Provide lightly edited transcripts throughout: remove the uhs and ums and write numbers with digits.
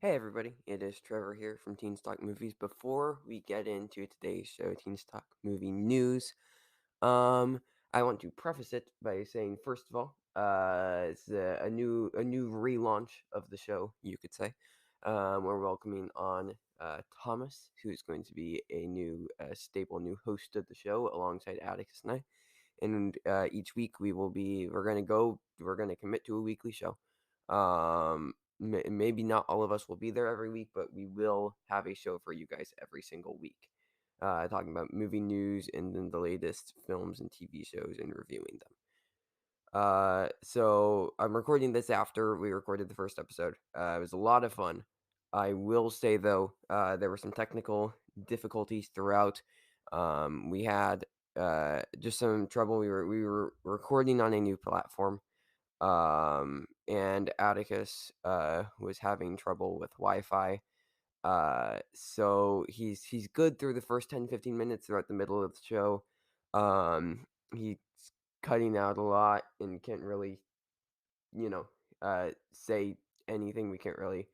Hey everybody, it is Trevor here from Teen Stock Movies. Before we get into today's show, Teen Stock Movie News, um, I want to preface it by saying, first of all, it's a new relaunch of the show, you could say. We're welcoming on Thomas, who's going to be a new stable new host of the show alongside Atticus and I. And each week we're gonna commit to a weekly show. Maybe not all of us will be there every week, but we will have a show for you guys every single week, talking about movie news and then the latest films and TV shows and reviewing them. So I'm recording this after we recorded the first episode. It was a lot of fun. I will say though, there were some technical difficulties throughout. We had just some trouble. We were recording on a new platform, and Atticus was having trouble with Wi-Fi. So he's good through the first 10-15 minutes. Throughout the middle of the show, he's cutting out a lot and can't really, say anything. We can't really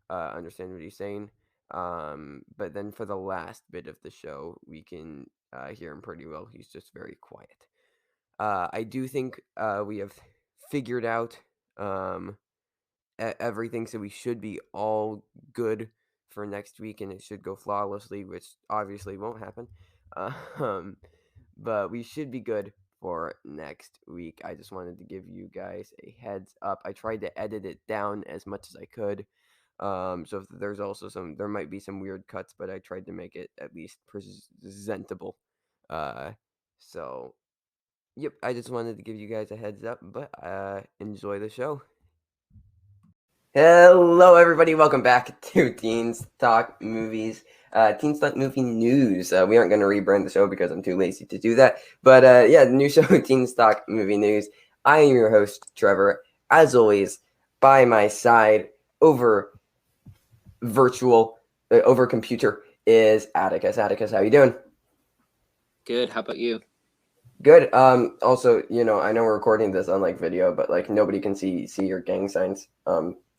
understand what he's saying. But then for the last bit of the show, we can hear him pretty well. He's just very quiet. I do think we have figured out everything, so we should be all good for next week, and it should go flawlessly, which obviously won't happen. Um, but we should be good for next week. I just wanted to give you guys a heads up. I tried to edit it down as much as I could. So if there might be some weird cuts, but I tried to make it at least presentable. So yep, I just wanted to give you guys a heads up, but enjoy the show. Hello, everybody. Welcome back to Teens Talk Movies. Teens Talk Movie News. We aren't going to rebrand the show because I'm too lazy to do that. But the new show, Teens Talk Movie News. I am your host, Trevor. As always, by my side, over computer, is Atticus. Atticus, how you doing? Good. How about you? Good. Also, I know we're recording this on video, but nobody can see your gang signs.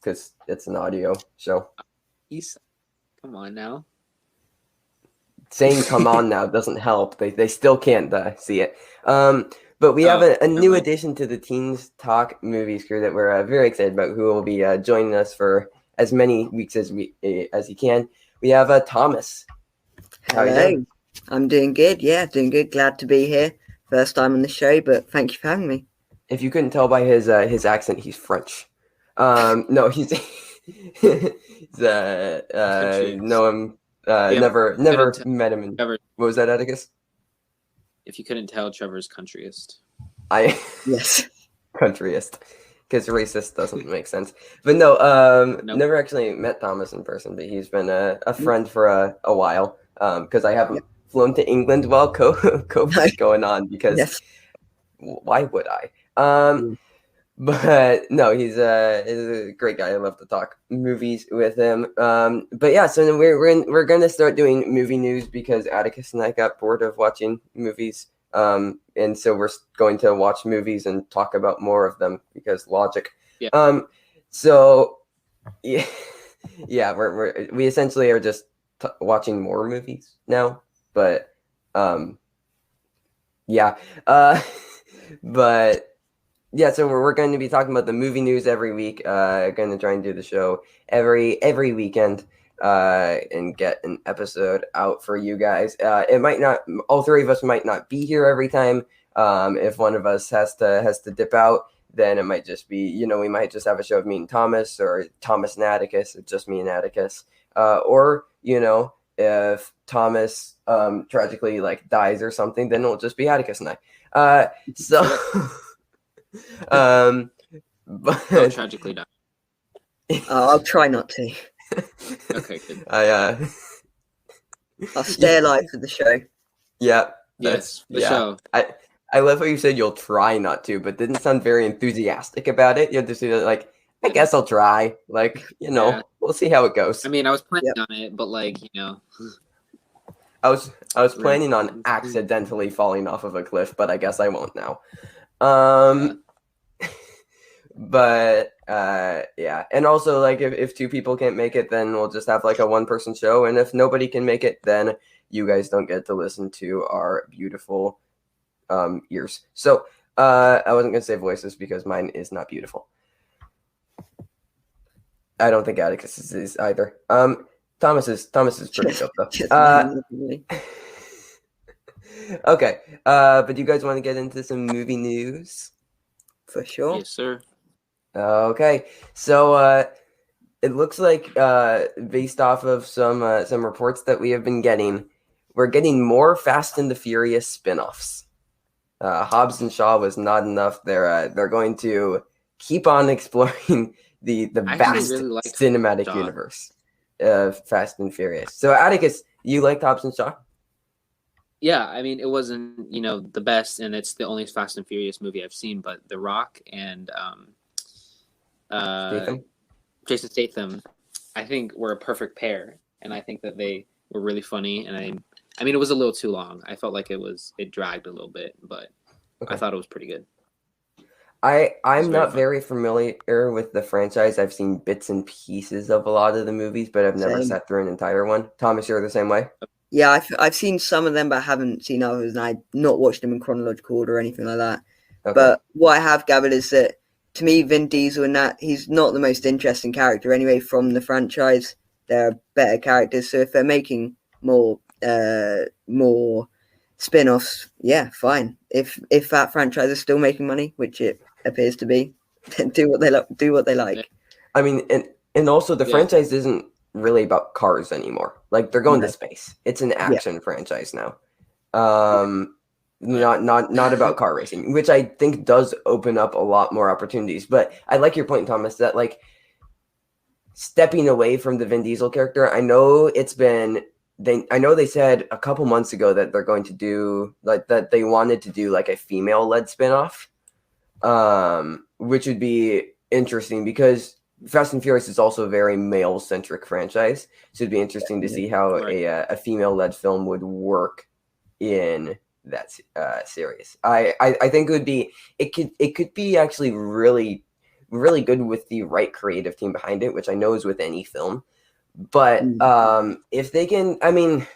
Because it's an audio show. Come on now. Saying "come on now" doesn't help. They still can't see it. But we have a new addition to the Teens Talk Movies crew that we're very excited about, who will be joining us for as many weeks as he can. We have Thomas. How are you doing? I'm doing good. Yeah, doing good. Glad to be here. First time on the show, but thank you for having me. If you couldn't tell by his accent, he's French. No, he's never met him. What was that, Atticus? If you couldn't tell, Trevor's countryist. Yes, countryist, because racist doesn't make sense. But no, nope. Never actually met Thomas in person, but he's been a friend for a while. Because I haven't flown to England while COVID's going on. Because why would I? But no, he's a great guy. I love to talk movies with him. But yeah, so we're gonna start doing movie news because Atticus and I got bored of watching movies. And so we're going to watch movies and talk about more of them because logic. Yeah. So yeah, we essentially are just watching more movies now. But yeah. But. Yeah, so we're going to be talking about the movie news every week. Going to try and do the show every weekend, and get an episode out for you guys. It might not, all three of us might not be here every time. If one of us has to dip out, then it might just be, we might just have a show of me and Thomas, or Thomas and Atticus, or just me and Atticus. Or if Thomas tragically dies or something, then it'll just be Atticus and I. So. But I'll tragically die. I'll try not to. Okay, good. I'll stay alive for the show. Yeah. Yes, the show. I love how you said you'll try not to, but didn't sound very enthusiastic about it. You just I guess I'll try. We'll see how it goes. I mean, I was planning on it, but I was planning on accidentally falling off of a cliff, but I guess I won't now. But yeah, and also like if two people can't make it, then we'll just have like a 1-person show, and if nobody can make it, then you guys don't get to listen to our beautiful ears. So I wasn't gonna say voices because mine is not beautiful. I don't think Atticus is either. Thomas is pretty dope though. Okay, but do you guys want to get into some movie news? For sure. Yes, sir. Okay, so it looks like based off of some reports that we have been getting, we're getting more Fast and the Furious spin-offs. Hobbs and Shaw was not enough. They're going to keep on exploring the vast really cinematic universe of Fast and Furious. So Atticus, you liked Hobbs and Shaw? Yeah, I mean, it wasn't, the best, and it's the only Fast and Furious movie I've seen, but The Rock and Jason Statham, I think were a perfect pair, and I think that they were really funny, and I mean, it was a little too long. I felt like it dragged a little bit, but okay. I thought it was pretty good. I'm not very familiar with the franchise. I've seen bits and pieces of a lot of the movies, but I've never sat through an entire one. Thomas, you're the same way? Yeah, I've seen some of them, but I haven't seen others, and I've not watched them in chronological order or anything like that. Okay. But what I have gathered is that, to me, Vin Diesel in that, he's not the most interesting character anyway from the franchise. There are better characters, so if they're making more spin-offs, yeah, fine. If that franchise is still making money, which it appears to be, then do what they like. I mean, and also the franchise isn't really about cars anymore. Like they're going to space. It's an action franchise now. Not about car racing, which I think does open up a lot more opportunities. But I like your point, Thomas, that like stepping away from the Vin Diesel character. I know they said a couple months ago that they're going to do that they wanted to do like a female-led spinoff, which would be interesting because Fast and Furious is also a very male-centric franchise, so it'd be interesting to see how a female-led film would work in that series. I think it could be actually really, really good with the right creative team behind it, which I know is with any film. But if they can, I mean,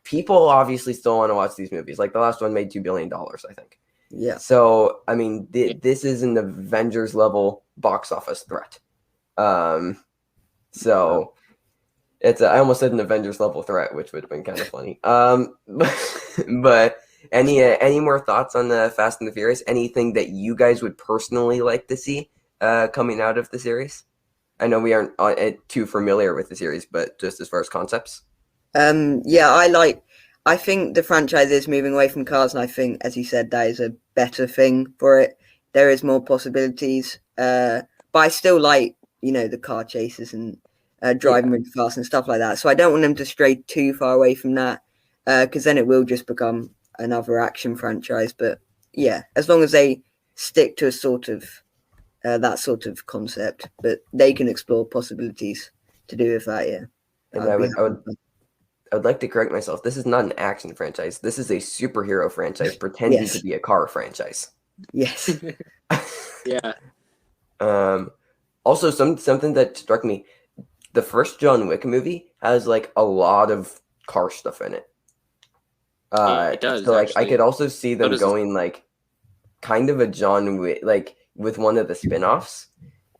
people obviously still want to watch these movies. Like the last one made $2 billion, I think. Yeah. So I mean, this is an Avengers level box office threat. So it's I almost said an Avengers level threat, which would have been kind of funny. But any more thoughts on the Fast and the Furious? Anything that you guys would personally like to see coming out of the series? I know we aren't too familiar with the series, but just as far as concepts. I think the franchise is moving away from cars, and I think, as you said, that is a better thing for it. There is more possibilities, but I still like, the car chases and driving really fast and stuff like that. So I don't want them to stray too far away from that, because then it will just become another action franchise. But yeah, as long as they stick to a sort of that sort of concept, but they can explore possibilities to do with that. Yeah, and I would like to correct myself. This is not an action franchise. This is a superhero franchise pretending to be a car franchise. Yes. Yeah. Also, something that struck me: the first John Wick movie has like a lot of car stuff in it. It does. So, like, I could also see them going like kind of a John Wick, like with one of the spin-offs.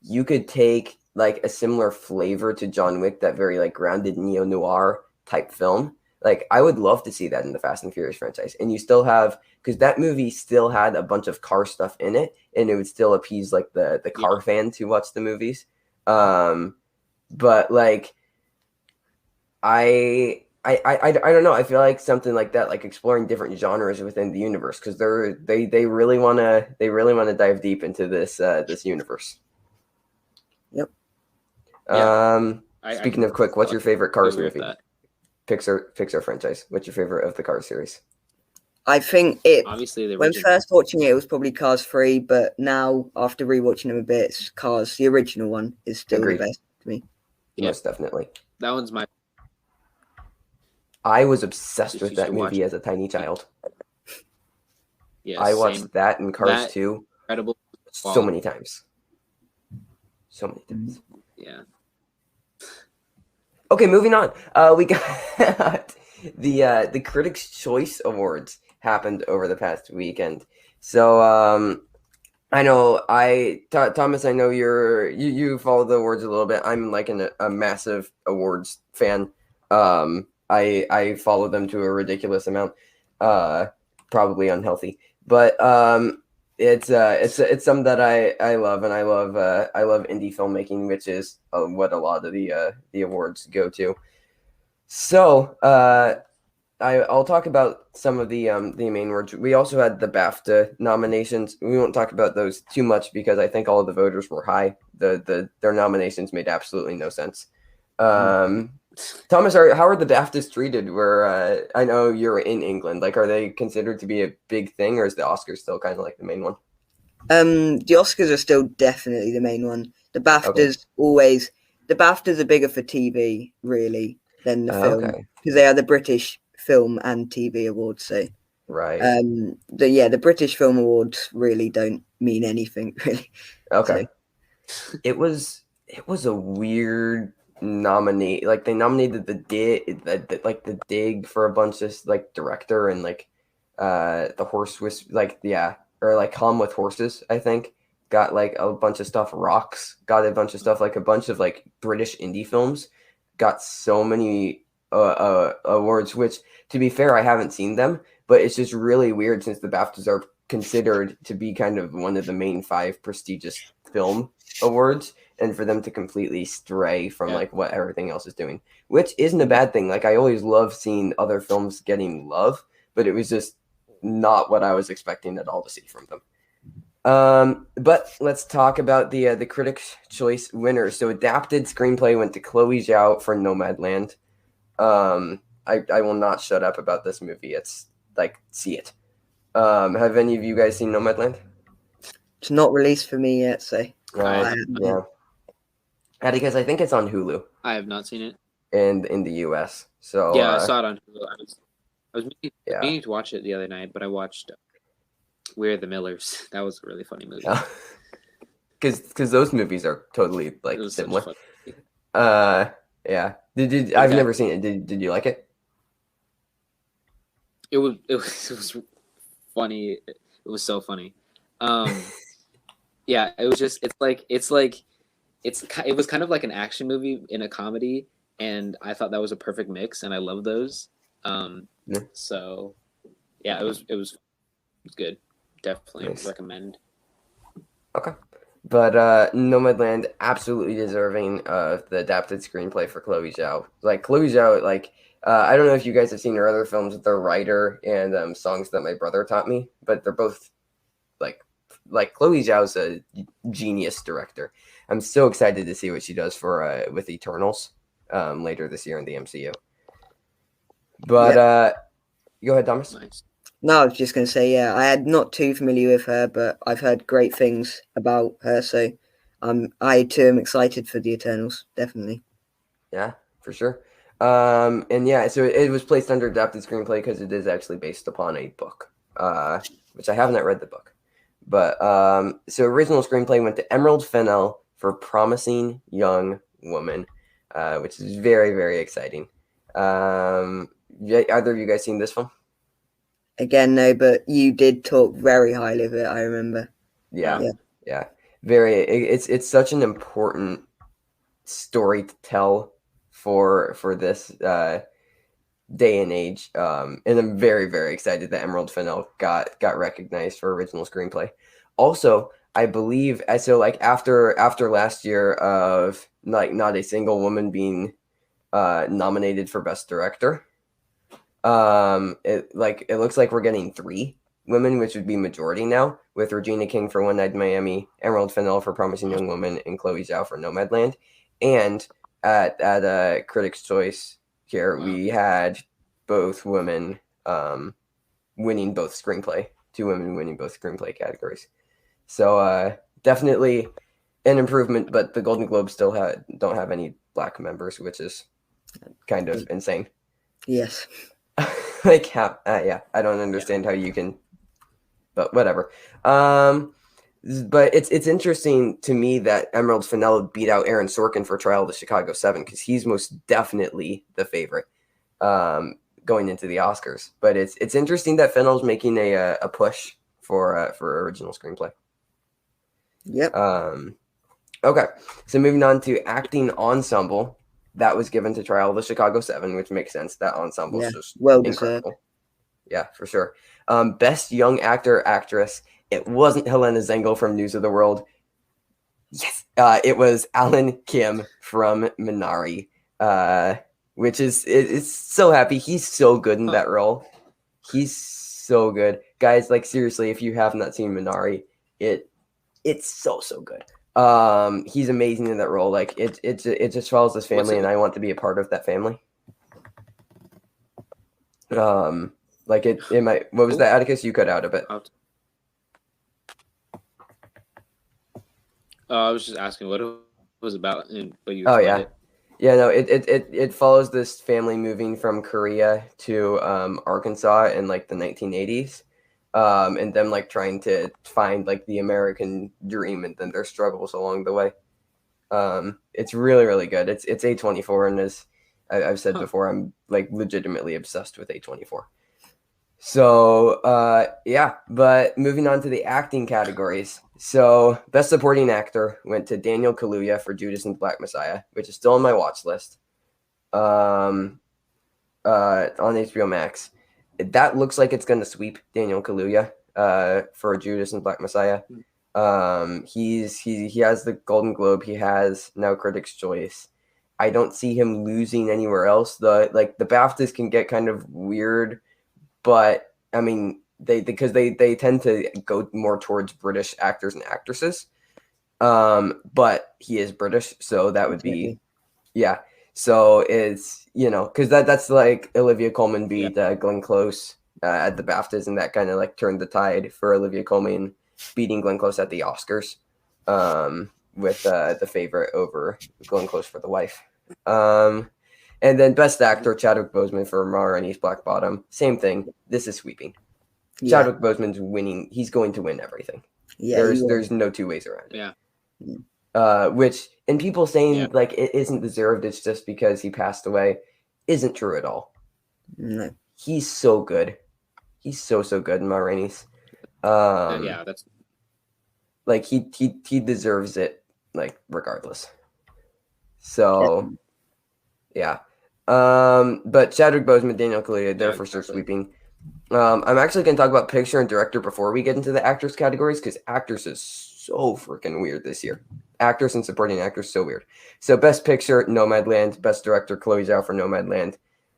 You could take like a similar flavor to John Wick, that very like grounded neo-noir type film. Like I would love to see that in the Fast and Furious franchise. And you still have, because that movie still had a bunch of car stuff in it, and it would still appease like the car fans who watch the movies. But like I don't know. I feel like something like that, like exploring different genres within the universe, because they really want to dive deep into this universe. Yep. Speaking of quick, what's your favorite Cars movie? Pixar franchise. What's your favorite of the Cars series? I think when first watching it was probably Cars 3, but now after rewatching them a bit, it's Cars. The original one is still the best to me. Most definitely. That one's my. I was obsessed with that movie as a tiny child. Yeah, I watched that and Cars 2 incredible so many times. So many times. Yeah. Okay, moving on. We got the Critics' Choice Awards happened over the past weekend. So I know Thomas, I know you follow the awards a little bit. I'm like a massive awards fan. I follow them to a ridiculous amount. Probably unhealthy, but it's something that I love, and I love indie filmmaking, which is what a lot of the awards go to. So I'll talk about some of the main awards. We also had the BAFTA nominations. We won't talk about those too much because I think all of the voters were high. Their nominations made absolutely no sense. Thomas, how are the BAFTAs treated? Where I know you're in England, like, are they considered to be a big thing, or is the Oscars still kind of like the main one? The Oscars are still definitely the main one. The BAFTAs the BAFTAs are bigger for TV really than the film because they are the British Film and TV Awards. So right, the British Film Awards really don't mean anything really. Okay, so. It was a weird nominee. Like they nominated the Dig for a bunch of like director and like the horse was like or like Calm with Horses, I think, got like a bunch of stuff. Rocks got a bunch of stuff. Like a bunch of like British indie films got so many awards, which to be fair, I haven't seen them, but it's just really weird since the BAFTAs are considered to be kind of one of the main 5 prestigious film awards, and for them to completely stray from like what everything else is doing, which isn't a bad thing. Like I always love seeing other films getting love, but it was just not what I was expecting at all to see from them. But let's talk about the Critics' Choice winners. So adapted screenplay went to Chloe Zhao for Nomadland. I will not shut up about this movie. It's like, see it. Have any of you guys seen Nomadland? It's not released for me yet, so yeah. Atticus, I think it's on Hulu. I have not seen it. And in the US. So yeah, I saw it on Hulu. I was meaning to watch it the other night, but I watched We're the Millers. That was a really funny movie. Because those movies are totally like similar. Yeah. I've never seen it. Did you like it? It was funny. It was so funny. Yeah, it was just it was kind of like an action movie in a comedy, and I thought that was a perfect mix, and I love those. So yeah, it was good. Definitely recommend. Okay. But Nomadland, absolutely deserving of the adapted screenplay for Chloe Zhao. Like Chloe Zhao, like I don't know if you guys have seen her other films with The Writer and Songs That My Brother Taught Me, but they're both like Chloe Zhao's a genius director. I'm so excited to see what she does for with Eternals later this year in the MCU. But go ahead, Thomas. Nice. No, I was just going to say, I am not too familiar with her, but I've heard great things about her, so I too am excited for the Eternals, definitely. Yeah, for sure. And yeah, so it was placed under adapted screenplay because it is actually based upon a book, which I have not read the book. But so original screenplay went to Emerald Fennell for Promising Young Woman, which is very, very exciting. Either of you guys seen this one? Again, no, but you did talk very highly of it, I remember. Yeah. Very. It's such an important story to tell for this day and age, and I'm very, very excited that Emerald Fennell got recognized for original screenplay. Also, I believe so. Like after last year of like not a single woman being nominated for Best Director, it looks like we're getting 3 women, which would be majority now, with Regina King for One Night in Miami, Emerald Fennell for Promising Young Woman, and Chloe Zhao for Nomadland. And at Critics' Choice here, we had both women winning both screenplay, 2 women winning both screenplay categories. So definitely an improvement, but the Golden Globes still don't have any Black members, which is kind of insane. Yes. Like how I don't understand how you can, but whatever. But it's interesting to me that Emerald Fennell beat out Aaron Sorkin for Trial of the Chicago 7 because he's most definitely the favorite going into the Oscars. But it's interesting that Fennell's making a push for original screenplay. Yep. Okay, so moving on to acting ensemble, that was given to Trial of the Chicago 7, which makes sense. That ensemble is just well incredible. deserved. Yeah, for sure. Best young actor, actress. It wasn't Helena Zengel from News of the World. Yes, it was Alan Kim from Minari, which it's so happy. He's so good in that role. He's so good, guys. Like seriously, if you have not seen Minari, it's so good. He's amazing in that role. Like it just follows this family, and I want to be a part of that family. Like it might. What was that, Atticus? You cut out a bit. I was just asking what it was about, but you. Oh yeah, yeah. No, it follows this family moving from Korea to Arkansas in like the 1980s, and them like trying to find like the American dream and then their struggles along the way. It's really good. It's A24, and as I've said before, I'm like legitimately obsessed with A24. So yeah, but moving on to the acting categories. So best supporting actor went to Daniel Kaluuya for Judas and the Black Messiah, which is still on my watch list. On HBO Max. That looks like it's gonna sweep Daniel Kaluuya for Judas and the Black Messiah. He has the Golden Globe, he has now Critics' Choice. I don't see him losing anywhere else. The BAFTAs can get kind of weird. But I mean, they tend to go more towards British actors and actresses. But he is British, so that would be, yeah. So it's because that's like Olivia Colman beat Glenn Close at the BAFTAs, and that kind of like turned the tide for Olivia Colman beating Glenn Close at the Oscars, with the favorite over Glenn Close for The Wife. And then Best Actor, Chadwick Boseman for Ma Rainey's Black Bottom. Same thing. This is sweeping. Yeah. Chadwick Boseman's winning. He's going to win everything. Yeah, there's no two ways around it. Yeah. Which, and people saying like it isn't deserved, it's just because he passed away, isn't true at all. No. He's so good. He's so good in Ma Rainey's. Yeah, that's like he deserves it, like regardless. So yeah. But Chadwick Boseman, Daniel Kaluuya, they're for sure sweeping. I'm actually going to talk about picture and director before we get into the actors categories, because actors is so freaking weird this year. Actors and supporting actors, so weird. So best picture, Nomadland. Best director, Chloe Zhao for Nomadland.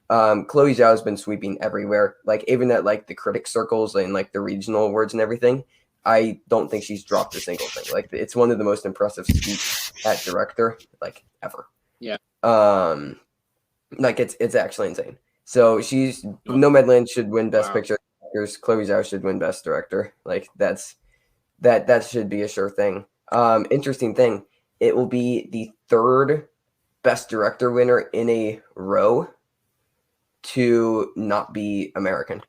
Chloe Zhao has been sweeping everywhere, like even at like the critic circles and like the regional awards and everything. I don't think she's dropped a single thing. Like it's one of the most impressive speaks at director like ever. Yeah. Like it's actually insane. So Nomadland should win best picture. Chloe Zhao should win best director. Like that should be a sure thing. Interesting thing. It will be the third best director winner in a row to not be American,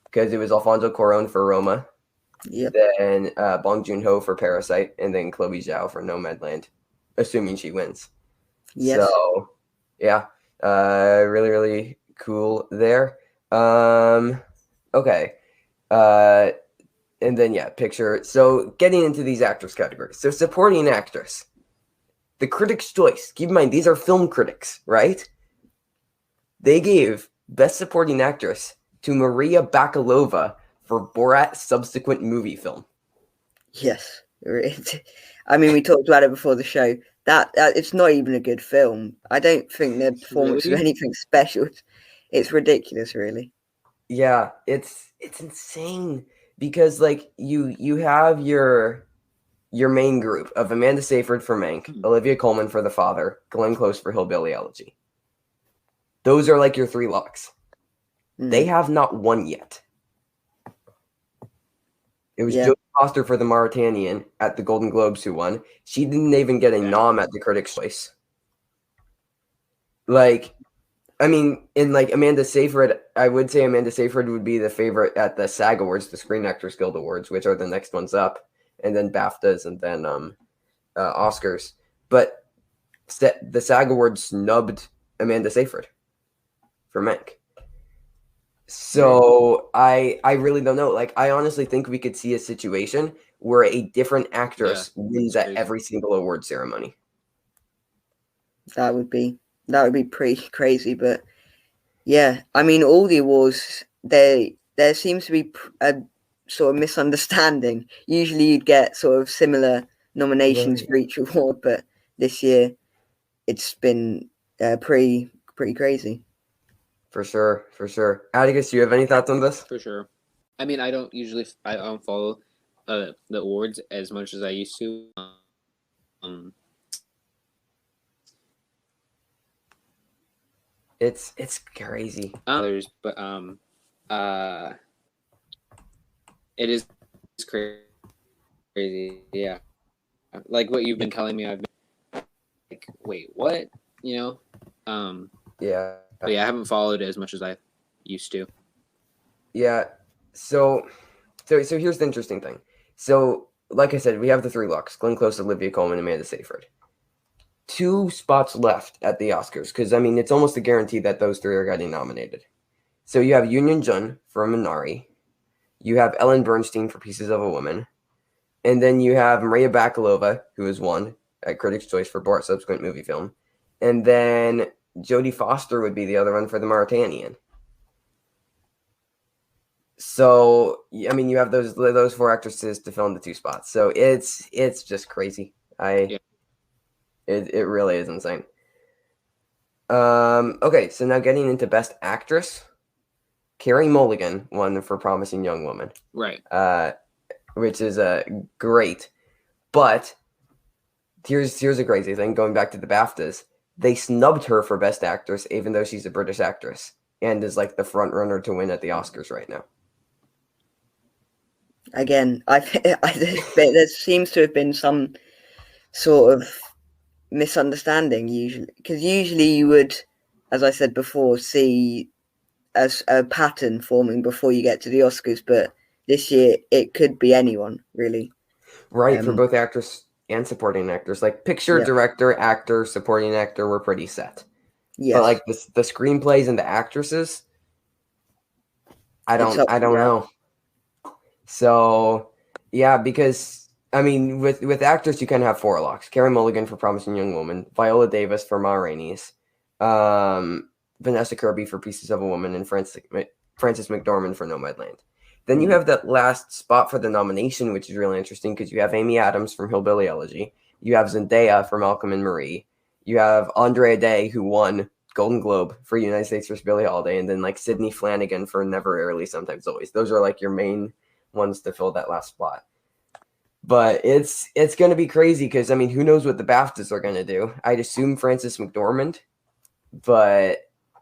because it was Alfonso Cuarón for Roma. Yep. Then Bong Joon-ho for Parasite, and then Chloe Zhao for Nomadland, assuming she wins. Yes. So yeah, really cool there. Okay. And then picture. So getting into these actors categories. So supporting actress. The Critics' Choice. Keep in mind, these are film critics, right? They gave Best Supporting Actress to Maria Bakalova for Borat's subsequent movie film. Yes. I mean, we talked about it before the show. That it's not even a good film. I don't think the performance was anything special. It's ridiculous, really. Yeah, it's insane, because like you have your main group of Amanda Seyfried for Mank, Olivia Colman for The Father, Glenn Close for Hillbilly Elegy. Those are like your three locks. They have not won yet. It was Jodie Foster for The Mauritanian at the Golden Globes who won. She didn't even get a nom at the Critics' Choice. Like, I mean, in like Amanda Seyfried, I would say Amanda Seyfried would be the favorite at the SAG Awards, the Screen Actors Guild Awards, which are the next ones up. and then BAFTAs, and then Oscars. But the SAG Awards snubbed Amanda Seyfried for Mank. So I really don't know. Like, I honestly think we could see a situation where a different actress wins at every single award ceremony. That would be pretty crazy. But yeah, I mean, all the awards, there seems to be a sort of misunderstanding. Usually you'd get sort of similar nominations for each award, but this year it's been pretty crazy. For sure. Atticus, do you have any thoughts on this? For sure. I mean, I don't follow the awards as much as I used to. It's crazy. Others, but it is crazy. Yeah, like what you've been telling me, I've been like, wait, what? You know? Yeah. But yeah, I haven't followed it as much as I used to. Yeah. So here's the interesting thing. So, like I said, we have the three locks: Glenn Close, Olivia Colman, Amanda Seyfried. 2 spots left at the Oscars, because I mean it's almost a guarantee that those 3 are getting nominated. So you have Yoon Jun for Minari, you have Ellen Bernstein for Pieces of a Woman, and then you have Maria Bakalova, who has won at Critics' Choice for Borat Subsequent Movie Film, and then Jodie Foster would be the other one for The Mauritanian. So I mean, you have those 4 actresses to fill in the 2 spots. So it's just crazy. It really is insane. Okay, so now getting into Best Actress, Carey Mulligan won for Promising Young Woman. Right. Which is great. But here's a crazy thing. Going back to the BAFTAs, they snubbed her for Best Actress, even though she's a British actress and is like the front runner to win at the Oscars right now. Again, there seems to have been some sort of misunderstanding because usually you would, as I said before, see a pattern forming before you get to the Oscars, but this year it could be anyone really. Right, for both actors and supporting actors. Like picture, director, actor, supporting actor were pretty set. Yes. But like the screenplays and the actresses, I don't know. So yeah, because I mean, with actors, you kind of have 4 locks: Carey Mulligan for Promising Young Woman, Viola Davis for Ma Rainey's, Vanessa Kirby for Pieces of a Woman, and Frances McDormand for Nomadland. Then you have that last spot for the nomination, which is really interesting because you have Amy Adams from Hillbilly Elegy, you have Zendaya for Malcolm and Marie, you have Andrea Day, who won Golden Globe for United States vs. Billie Holiday, and then like Sydney Flanagan for Never, Rarely, Sometimes, Always. Those are like your main ones to fill that last spot. But it's going to be crazy because, I mean, who knows what the BAFTAs are going to do. I'd assume Frances McDormand, but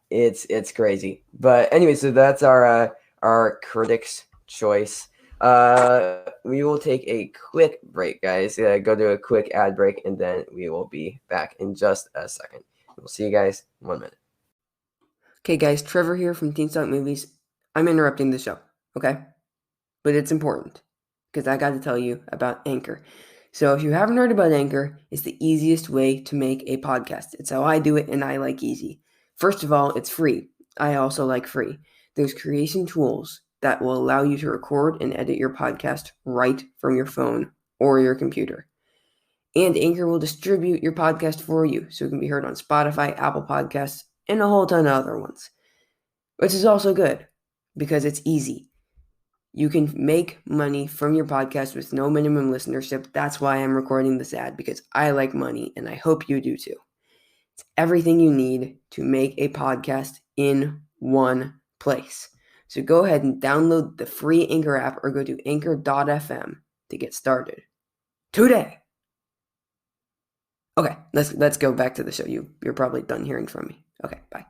it's crazy. But anyway, so that's our Critics' Choice. We will take a quick break, guys. Go to a quick ad break, and then we will be back in just a second. We'll see you guys in 1 minute. Okay, guys, Trevor here from Teen Stock Movies. I'm interrupting the show, okay? But it's important because I got to tell you about Anchor. So if you haven't heard about Anchor, it's the easiest way to make a podcast. It's how I do it, and I like easy. First of all, it's free. I also like free. There's creation tools that will allow you to record and edit your podcast right from your phone or your computer. And Anchor will distribute your podcast for you so it can be heard on Spotify, Apple Podcasts, and a whole ton of other ones. Which is also good because it's easy. You can make money from your podcast with no minimum listenership. That's why I'm recording this ad, because I like money and I hope you do too. It's everything you need to make a podcast in one place. So go ahead and download the free Anchor app or go to anchor.fm to get started today. Okay, let's go back to the show. You're probably done hearing from me. Okay, bye.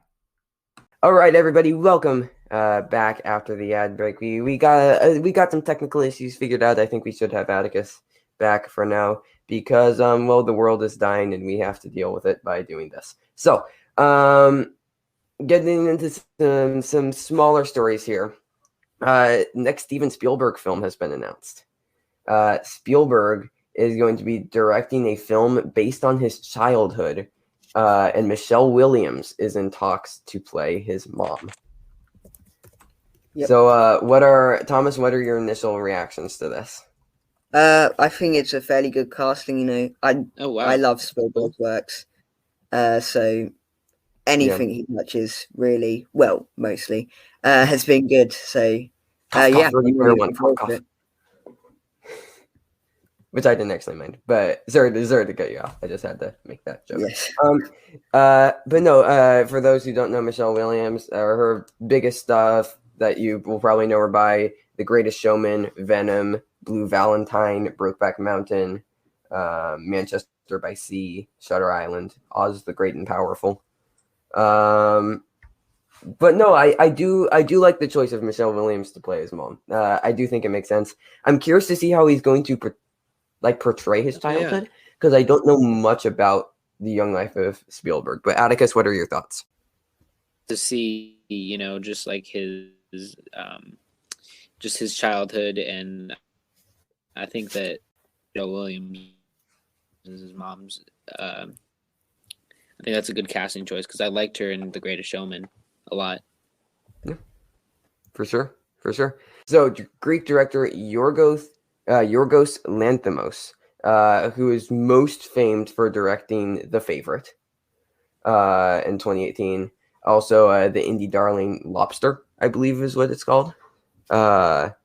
All right, everybody, welcome back after the ad break. We got some technical issues figured out. I think we should have Atticus back for now because the world is dying and we have to deal with it by doing this. So getting into some smaller stories here. Next Steven Spielberg film has been announced. Spielberg is going to be directing a film based on his childhood, and Michelle Williams is in talks to play his mom. Yep. So, what are your initial reactions to this? I think it's a fairly good casting. I love Spielberg's works. So anything he touches, really, well, mostly, has been good. So, I'm really looking forward to it. Which I didn't actually mind, but sorry to cut you off. I just had to make that joke. Yes. But no, for those who don't know Michelle Williams, her biggest stuff that you will probably know her by: The Greatest Showman, Venom, Blue Valentine, Brokeback Mountain, Manchester by Sea, Shutter Island, Oz the Great and Powerful. But no, I do like the choice of Michelle Williams to play his mom. I do think it makes sense. I'm curious to see how he's going to portray his childhood, because I don't know much about the young life of Spielberg. But Atticus, what are your thoughts? To see, just like his childhood, and I think that Williams is his mom's. I think that's a good casting choice, because I liked her in The Greatest Showman a lot. Yeah, for sure. So Greek director Yorgos Lanthimos, who is most famed for directing The Favorite in 2018. Also, the indie darling Lobster, I believe is what it's called. Or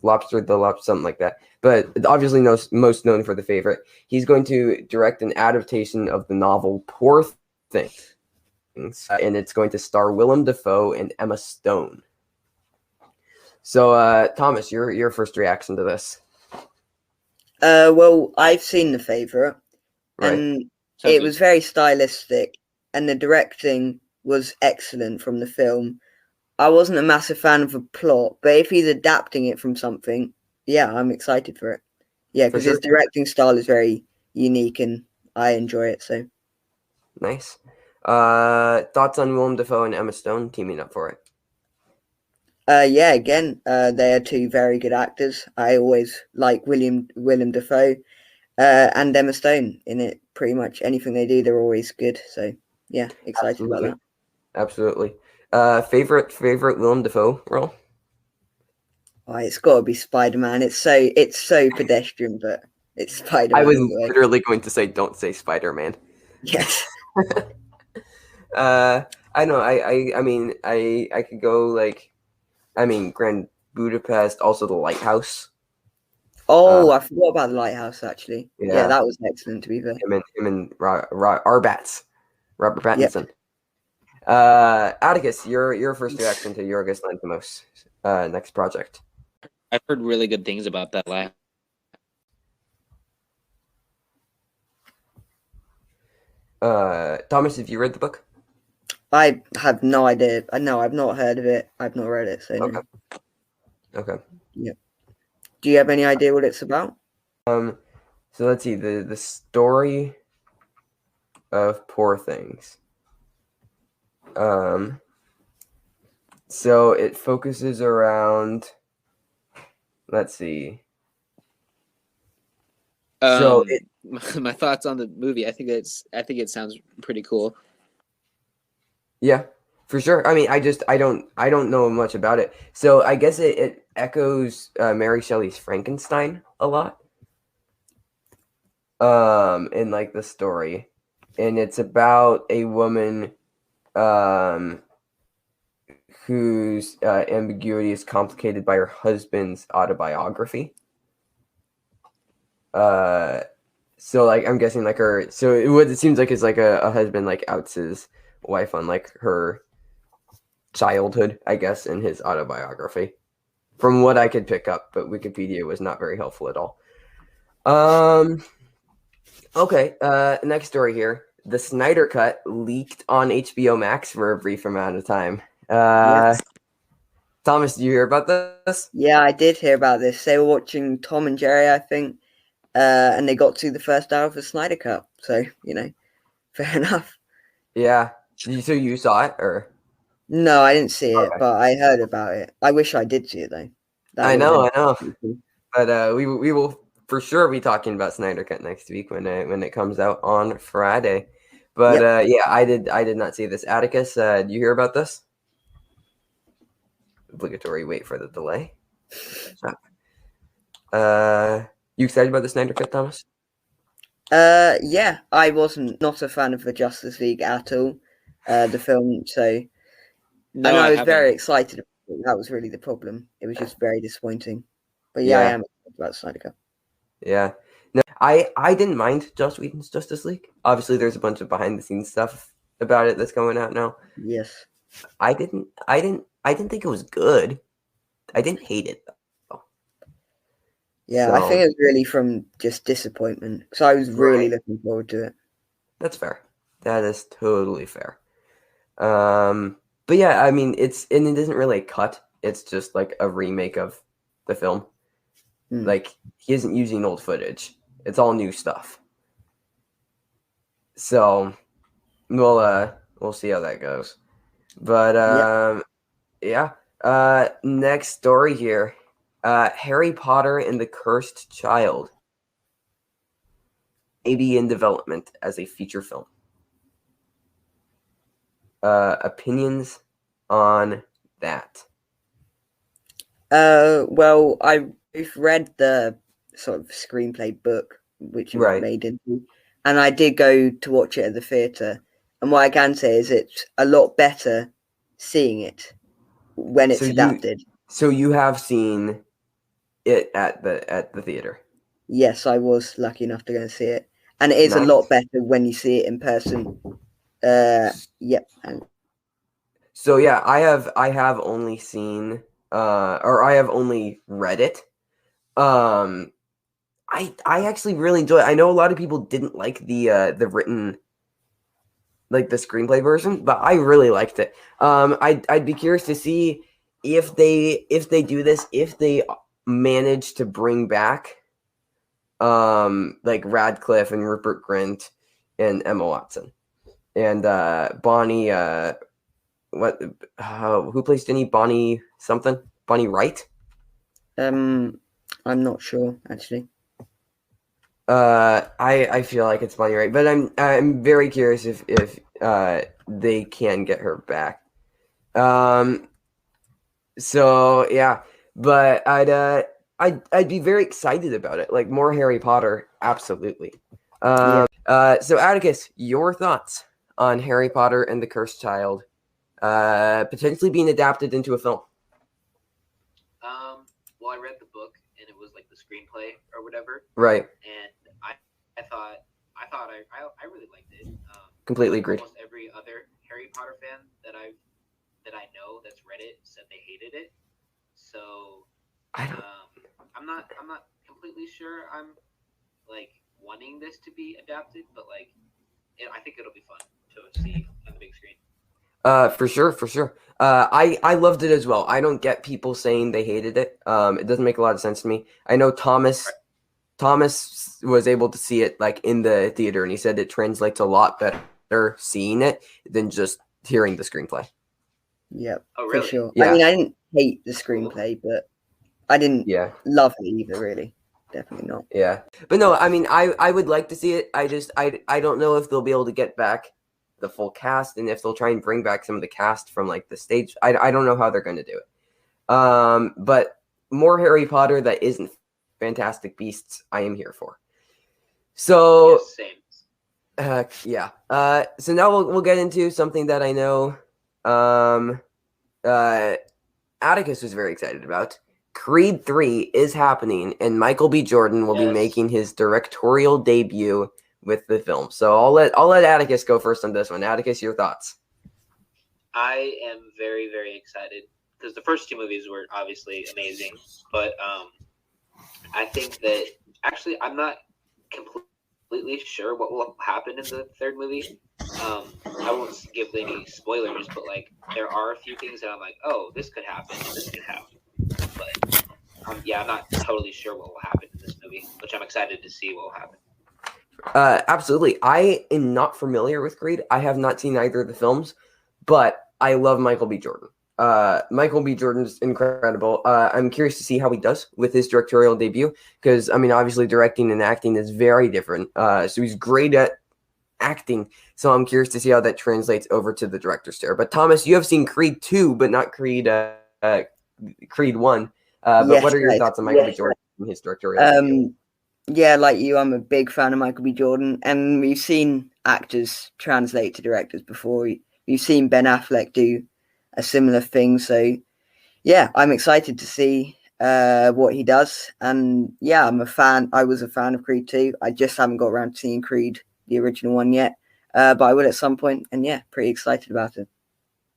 Lobster, something like that. But obviously most known for The Favorite. He's going to direct an adaptation of the novel Poor Things, and it's going to star Willem Dafoe and Emma Stone. So, Thomas, your first reaction to this? Well, I've seen The Favorite, and it was very stylistic, and the directing was excellent from the film. I wasn't a massive fan of the plot, but if he's adapting it from something, yeah, I'm excited for it. Yeah, because his directing style is very unique, and I enjoy it. So nice. Thoughts on Willem Dafoe and Emma Stone teaming up for it? Yeah, again, they are two very good actors. I always like Willem Dafoe and Emma Stone in it. Pretty much anything they do, they're always good. So yeah, excited about that. Absolutely. Favorite Willem Dafoe role? Oh, it's got to be Spider-Man. It's so pedestrian, but it's Spider-Man. I was literally going to say, don't say Spider-Man. Yes. I know. I mean, I could go Grand Budapest, also The Lighthouse. Oh, I forgot about The Lighthouse, actually. Yeah, that was excellent, to be fair. Him and Robert Pattinson. Yep. Atticus, your first reaction to Yorgos Lanthimos' next project? I've heard really good things about that last. Thomas, have you read the book? I have no idea. No, I've not heard of it. I've not read it. So okay. No. Okay. Yeah. Do you have any idea what it's about? So let's see. The story of Poor Things. So it focuses around. Let's see. My thoughts on the movie. I think it sounds pretty cool. Yeah, for sure. I mean, I don't know much about it. So I guess it echoes Mary Shelley's Frankenstein a lot. In the story, and it's about a woman, whose ambiguity is complicated by her husband's autobiography. So I'm guessing her. So it seems like is a husband outs his wife on her childhood, I guess, in his autobiography, from what I could pick up. But Wikipedia was not very helpful at all. Okay. Next story here. The Snyder Cut leaked on HBO Max for a brief amount of time. Yes. Thomas, did you hear about this? Yeah, I did hear about this. They were watching Tom and Jerry, I think, and they got to the first hour of the Snyder Cut. So, fair enough. Yeah. So you saw it, or? No, I didn't see it, but I heard about it. I wish I did see it, though. I know. But we will for sure be talking about Snyder Cut next week when it comes out on Friday. But yeah, I did not see this. Atticus, did you hear about this? Obligatory wait for the delay. You excited about the Snyder Cut, Thomas? Yeah, I wasn't not a fan of the Justice League at all, the film. So, No, and I was haven't. very excited. That was really the problem. It was just very disappointing. But yeah, I am excited about Snyder Cut. Yeah. No, I didn't mind Joss Whedon's Justice League. Obviously, there's a bunch of behind the scenes stuff about it that's going out now. Yes. I didn't think it was good. I didn't hate it though. Yeah, so, I think it was really from just disappointment because I was really looking forward to it. That's fair. That is totally fair. But yeah, I mean, it isn't really a cut. It's just like a remake of the film. Like, he isn't using old footage. It's all new stuff. So we'll see how that goes. But yeah. Next story here. Harry Potter and the Cursed Child may be in development as a feature film. Opinions on that? Well, I've read the sort of screenplay book which it was made into, and I did go to watch it at the theatre. And what I can say is it's a lot better seeing it when it's adapted. So you have seen it at the theater? Yes, I was lucky enough to go and see it, and it is a lot better when you see it in person. Yep. So yeah, I have only seen or I have only read it. I actually really enjoy it. I know a lot of people didn't like the written, like the screenplay version, but I really liked it. I'd be curious to see if they do this, if they manage to bring back like Radcliffe and Rupert Grint and Emma Watson and Bonnie who plays Ginny? Bonnie something? Bonnie Wright? I'm not sure actually. I feel like it's Bonnie Wright, but I'm very curious if they can get her back. So yeah, but I'd be very excited about it. Like more Harry Potter, absolutely. So Atticus, your thoughts on Harry Potter and the Cursed Child potentially being adapted into a film? Well, I read the book and it was like the screenplay or whatever. Right. And I thought I really liked it. Completely agreed. Almost every other Harry Potter fan that I know that's read it said they hated it. So I'm not completely sure I'm like wanting this to be adapted, but like I think it'll be fun to see on the big screen. For sure. I loved it as well. I don't get people saying they hated it. It doesn't make a lot of sense to me. I know Thomas was able to see it like in the theater, and he said it translates a lot better seeing it than just hearing the screenplay. Yep. Oh, really? For sure. Yeah. I mean, I didn't hate the screenplay, but I didn't love it either, really. Definitely not. Yeah. But no, I mean, I would like to see it. I don't know if they'll be able to get back the full cast, and if they'll try and bring back some of the cast from like the stage. I don't know how they're going to do it. But more Harry Potter that isn't Fantastic Beasts, I am here for. So same. So now we'll get into something that I know Atticus was very excited about. Creed 3 is happening, and Michael B. Jordan will be making his directorial debut with the film. So I'll let Atticus go first on this one. Atticus, your thoughts? I am very, very excited because the first two movies were obviously amazing, but I think that actually I'm not completely sure what will happen in the third movie. I won't give any spoilers, but like there are a few things that I'm like, oh, this could happen and this could happen. But I'm not totally sure what will happen in this movie, which I'm excited to see what will happen. Absolutely. I am not familiar with Creed. I have not seen either of the films, but I love Michael B. Jordan. Michael B. Jordan's incredible. I'm curious to see how he does with his directorial debut because, I mean, obviously directing and acting is very different. So he's great at acting. So I'm curious to see how that translates over to the director's chair. But Thomas, you have seen Creed 2, but not Creed 1. But what are your thoughts on Michael B. Jordan and his directorial debut? Yeah, like you, I'm a big fan of Michael B. Jordan, and we've seen actors translate to directors before. We've seen Ben Affleck do a similar thing. So, yeah, I'm excited to see what he does. And yeah, I'm a fan. I was a fan of Creed 2. I just haven't got around to seeing Creed, the original one, yet. But I will at some point. And yeah, pretty excited about it.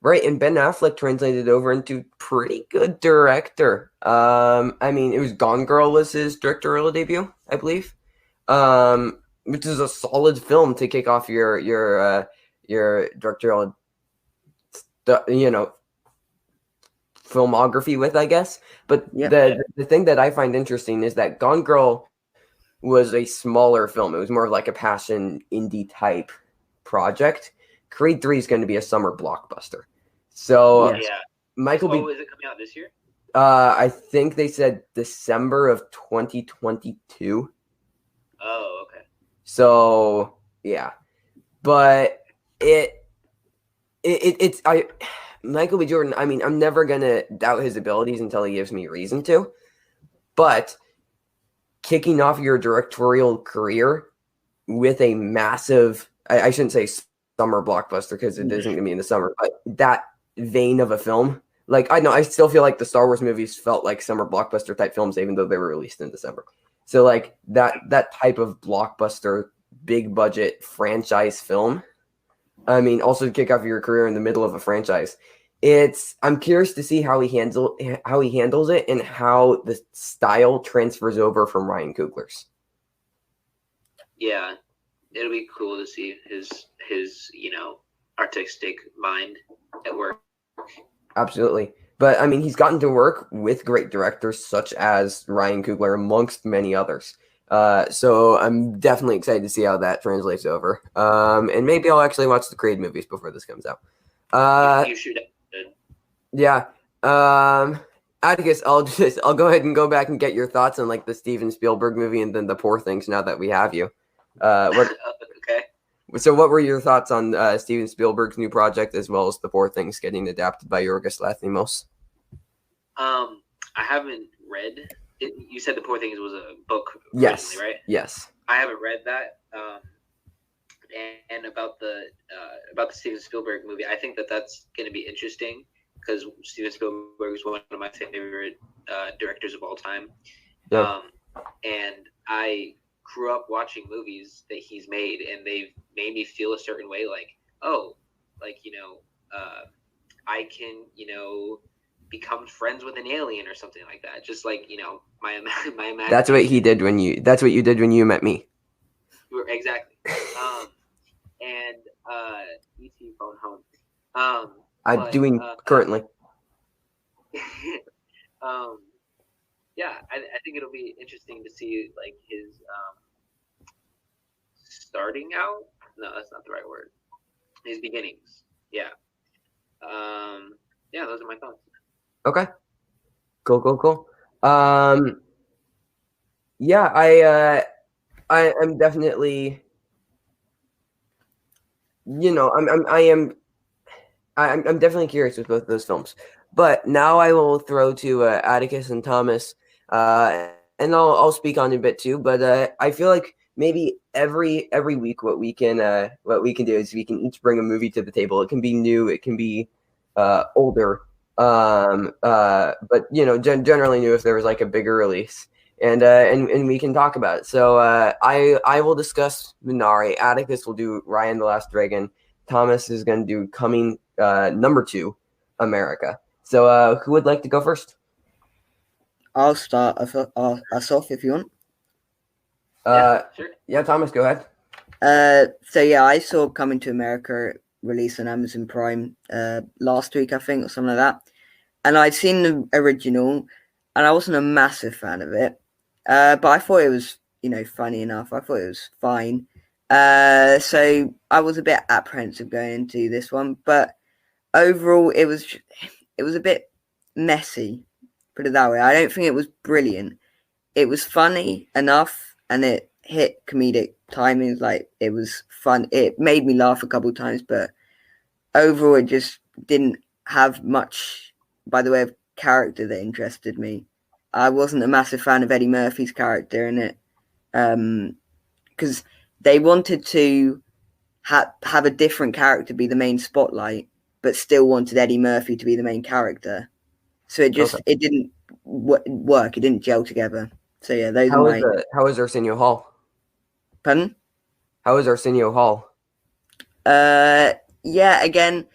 Right, and Ben Affleck translated over into pretty good director. I mean, it was Gone Girl was his directorial debut, I believe. Which is a solid film to kick off your directorial, filmography with, I guess. But the thing that I find interesting is that Gone Girl was a smaller film. It was more of like a passion indie type project. Creed 3 is going to be a summer blockbuster. So Michael B. Is it coming out this year? I think they said December of 2022. Oh, okay. So yeah, but it's Michael B. Jordan. I mean, I'm never gonna doubt his abilities until he gives me reason to. But kicking off your directorial career with a massive, I shouldn't say summer blockbuster because it isn't gonna be in the summer, but that vein of a film. Like, I know, I still feel like the Star Wars movies felt like summer blockbuster type films, even though they were released in December. So like that type of blockbuster, big budget franchise film. I mean, also to kick off your career in the middle of a franchise. I'm curious to see how he handles it and how the style transfers over from Ryan Coogler's. Yeah, it'll be cool to see his artistic mind at work. Absolutely. But I mean, he's gotten to work with great directors such as Ryan Coogler, amongst many others. So I'm definitely excited to see how that translates over. And maybe I'll actually watch the Creed movies before this comes out. You should. Yeah. Atticus, I'll go ahead and go back and get your thoughts on like the Steven Spielberg movie and then the Poor Things now that we have you. Okay. So what were your thoughts on Steven Spielberg's new project as well as the Poor Things getting adapted by Yorgos Lanthimos? I haven't read it. You said the Poor Things was a book originally, right? Yes. I haven't read that. And about the Steven Spielberg movie, I think that's going to be interesting because Steven Spielberg is one of my favorite directors of all time. Yep. And I grew up watching movies that he's made, and they've made me feel a certain way, like, I can, become friends with an alien or something like that. Just like, my imagination. That's what you did when you met me. Exactly. And E.T. Phone Home. I'm doing currently. Yeah, I think it'll be interesting to see like his starting out. No, that's not the right word. His beginnings. Yeah. Yeah, those are my thoughts. Okay. Cool. Yeah, I'm definitely, I'm definitely curious with both of those films. But now I will throw to Atticus and Thomas, and I'll speak on it a bit too. But I feel like maybe every week what we can do is we can each bring a movie to the table. It can be new, it can be older, but generally new if there was like a bigger release. And we can talk about it. So I will discuss Minari. Atticus will do Ryan the Last Dragon. Thomas is going to do Coming number 2, America. So who would like to go first? I'll start us off if you want. Sure. Yeah, Thomas, go ahead. So yeah, I saw Coming to America released on Amazon Prime last week, I think, or something like that. And I'd seen the original, and I wasn't a massive fan of it. But I thought it was, funny enough. I thought it was fine. So I was a bit apprehensive going into this one, but overall, it was it was a bit messy, put it that way. I don't think it was brilliant. It was funny enough, and it hit comedic timings. Like, it was fun. It made me laugh a couple of times, but overall, it just didn't have much by the way of character that interested me. I wasn't a massive fan of Eddie Murphy's character in it, because they wanted to have a different character be the main spotlight, but still wanted Eddie Murphy to be the main character. So it just it didn't work. It didn't gel together. So yeah, those are my. How is Arsenio Hall? Pardon? How is Arsenio Hall? Yeah. Again,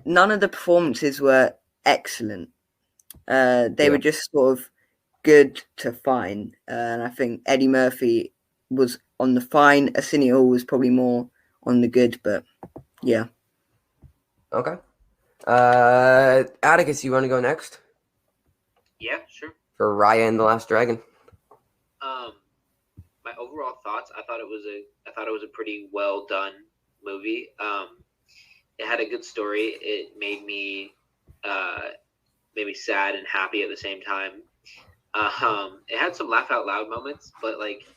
none of the performances were excellent. They were just sort of good to fine, and I think Eddie Murphy was on the fine. Arsenio Hall was probably more on the good, but yeah. Okay. Atticus, you want to go next? Yeah, sure. For Raya and the Last Dragon. My overall thoughts, I thought it was a pretty well done movie. It had a good story. It made me sad and happy at the same time. It had some laugh out loud moments, but like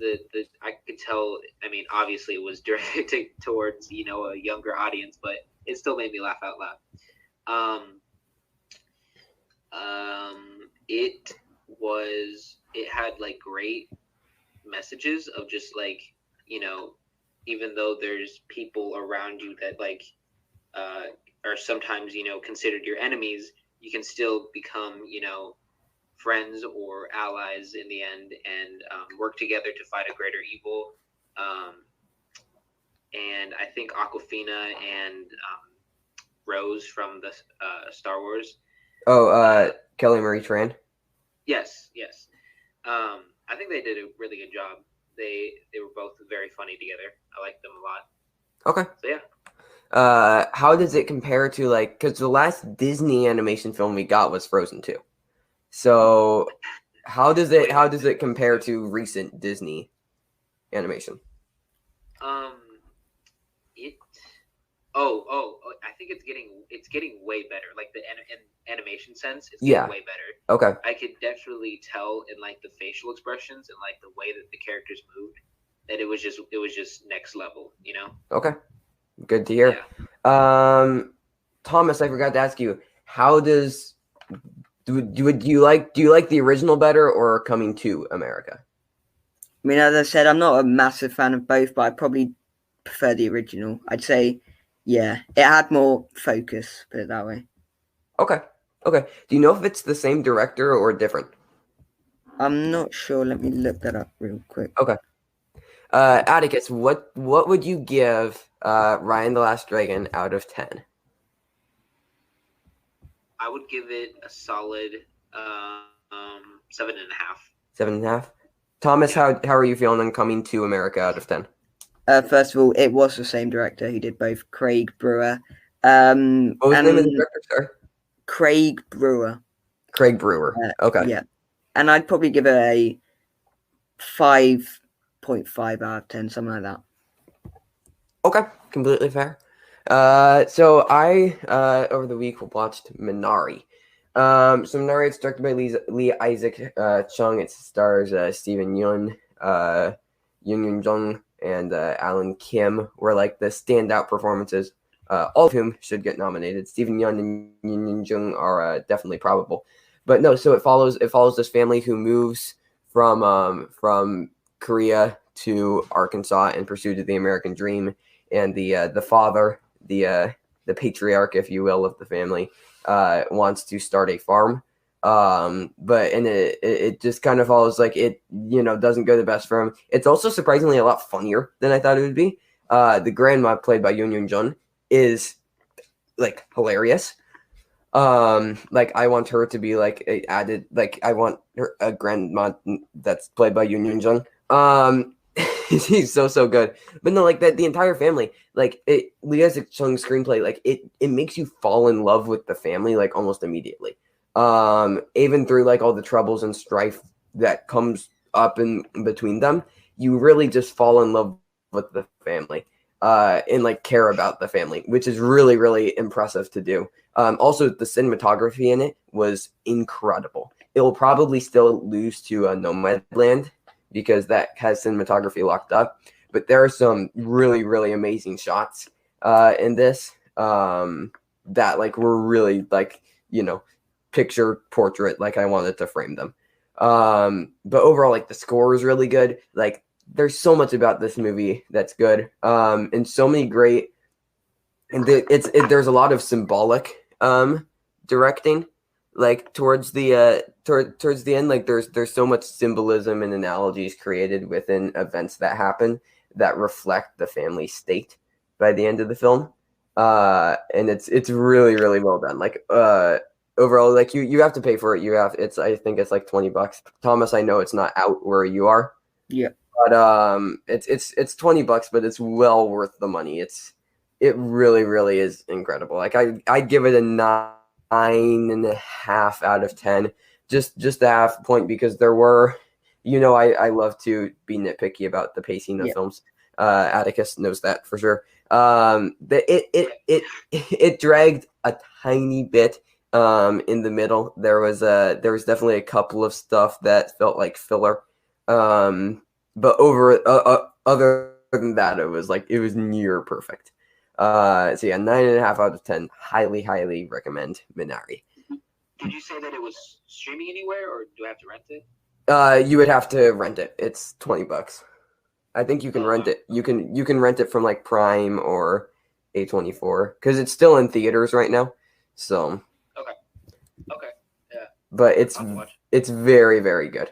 I could tell. I mean, obviously, it was directed towards a younger audience, but it still made me laugh out loud. It had like great messages of just like even though there's people around you that like are sometimes considered your enemies, you can still become friends or allies in the end, and work together to fight a greater evil. And I think Aquafina and Rose from the Star Wars. Kelly Marie Tran. Yes. I think they did a really good job. They were both very funny together. I liked them a lot. Okay. So yeah. How does it compare to because the last Disney animation film we got was Frozen 2. So how does it compare to recent Disney animation? I think it's getting way better. Like the animation sense, it's getting way better. Okay. I could definitely tell in like the facial expressions and like the way that the characters moved that it was just next level, Okay. Good to hear. Yeah. Thomas, I forgot to ask you, how does do you like the original better or Coming to America? I mean, as I said, I'm not a massive fan of both, but I probably prefer the original. I'd say, yeah, it had more focus, put it that way. Okay. Do you know if it's the same director or different? I'm not sure. Let me look that up real quick. Okay. Atticus, what would you give Raya and the Last Dragon out of 10? I would give it a solid 7.5. 7.5. Thomas, how are you feeling on Coming to America out of 10? First of all, it was the same director who did both. Craig Brewer. What was the name of the director, sir? Craig Brewer. Craig Brewer. Okay. Yeah. And I'd probably give it a 5.5 out of 10, something like that. Okay, completely fair. So I over the week watched Minari. So Minari, it's directed by Lee Isaac Chung. It stars Steven Yeun, Yoon Yoon Jung, and Alan Kim were like the standout performances. All of whom should get nominated. Steven Yeun and Yoon Yoon Jung are definitely probable. But no, so it follows this family who moves from Korea to Arkansas in pursuit of the American dream, and the father, the patriarch, if you will, of the family, wants to start a farm. But it just kind of follows like it doesn't go the best for him. It's also surprisingly a lot funnier than I thought it would be. The grandma, played by Yoon Yoon Jun, is like hilarious. Like I want her to be like added. Like I want a grandma that's played by Yoon Yoon Jung. He's so good. But no, like that the entire family, like Lee Isaac Chung's screenplay, like it makes you fall in love with the family like almost immediately. Even through like all the troubles and strife that comes up in between them, you really just fall in love with the family. and like care about the family, which is really, really impressive to do. Also, the cinematography in it was incredible. It will probably still lose to Nomadland because that has cinematography locked up. But there are some really, really amazing shots in this that like were really like, picture portrait, like I wanted to frame them. But overall, like the score is really good. Like there's so much about this movie that's good. And so many great, and there's a lot of symbolic directing, like towards the towards the end. Like there's so much symbolism and analogies created within events that happen that reflect the family state by the end of the film. And it's really, really well done. Like overall, like you have to pay for it. I think it's like $20. Thomas, I know it's not out where you are. Yeah. But it's $20, but it's well worth the money. It really, really is incredible. Like I'd give it a 9.5 out of 10. Just a half point because there were, I love to be nitpicky about the pacing of films. Atticus knows that for sure. It dragged a tiny bit in the middle. There was definitely a couple of stuff that felt like filler. But other than that, it was near perfect. So yeah, 9.5 out of 10. Highly, highly recommend Minari. Did you say that it was streaming anywhere, or do I have to rent it? You would have to rent it. It's $20. I think you can rent it. You can rent it from like Prime or A24 because it's still in theaters right now. So okay, yeah. But it's very, very good.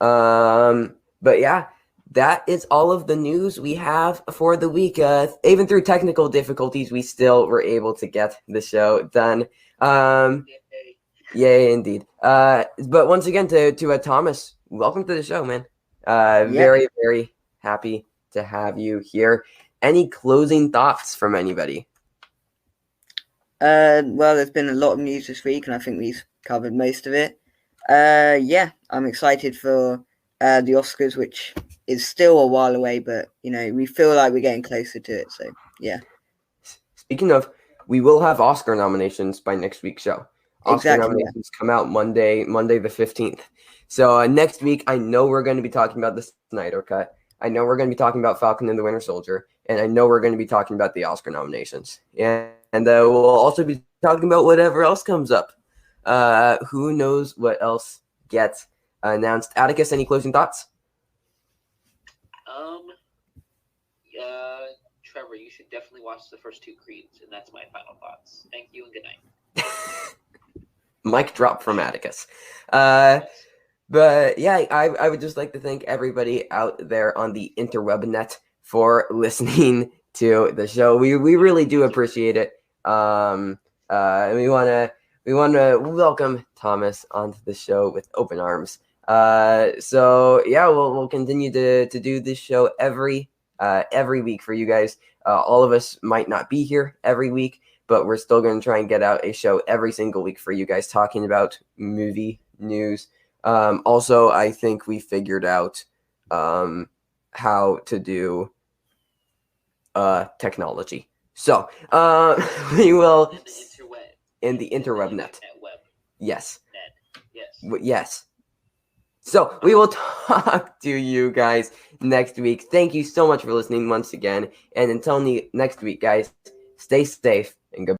But yeah, that is all of the news we have for the week. Even through technical difficulties, we still were able to get the show done. Yay, indeed. But once again, to Thomas, welcome to the show, man. Very, very happy to have you here. Any closing thoughts from anybody? Well, there's been a lot of news this week, and I think we've covered most of it. Yeah, I'm excited for the Oscars, which is still a while away, but we feel like we're getting closer to it. So yeah. Speaking of, we will have Oscar nominations by next week's show. Oscar nominations come out Monday the 15th. So next week, I know we're going to be talking about the Snyder Cut. I know we're going to be talking about Falcon and the Winter Soldier, and I know we're going to be talking about the Oscar nominations. And we'll also be talking about whatever else comes up. Who knows what else gets announced? Atticus, any closing thoughts? Trevor, you should definitely watch the first two Creeds, and that's my final thoughts. Thank you and good night. Mic drop from Atticus. But yeah, I would just like to thank everybody out there on the interwebnet for listening to the show. We really do appreciate it. We want to welcome Thomas onto the show with open arms. So yeah, we'll continue to do this show every week for you guys. All of us might not be here every week, but we're still going to try and get out a show every single week for you guys talking about movie news. Also, I think we figured out how to do technology. So we will in the interwebnet. Yes. Yes. So we will talk to you guys next week. Thank you so much for listening once again. And until next week, guys, stay safe and goodbye.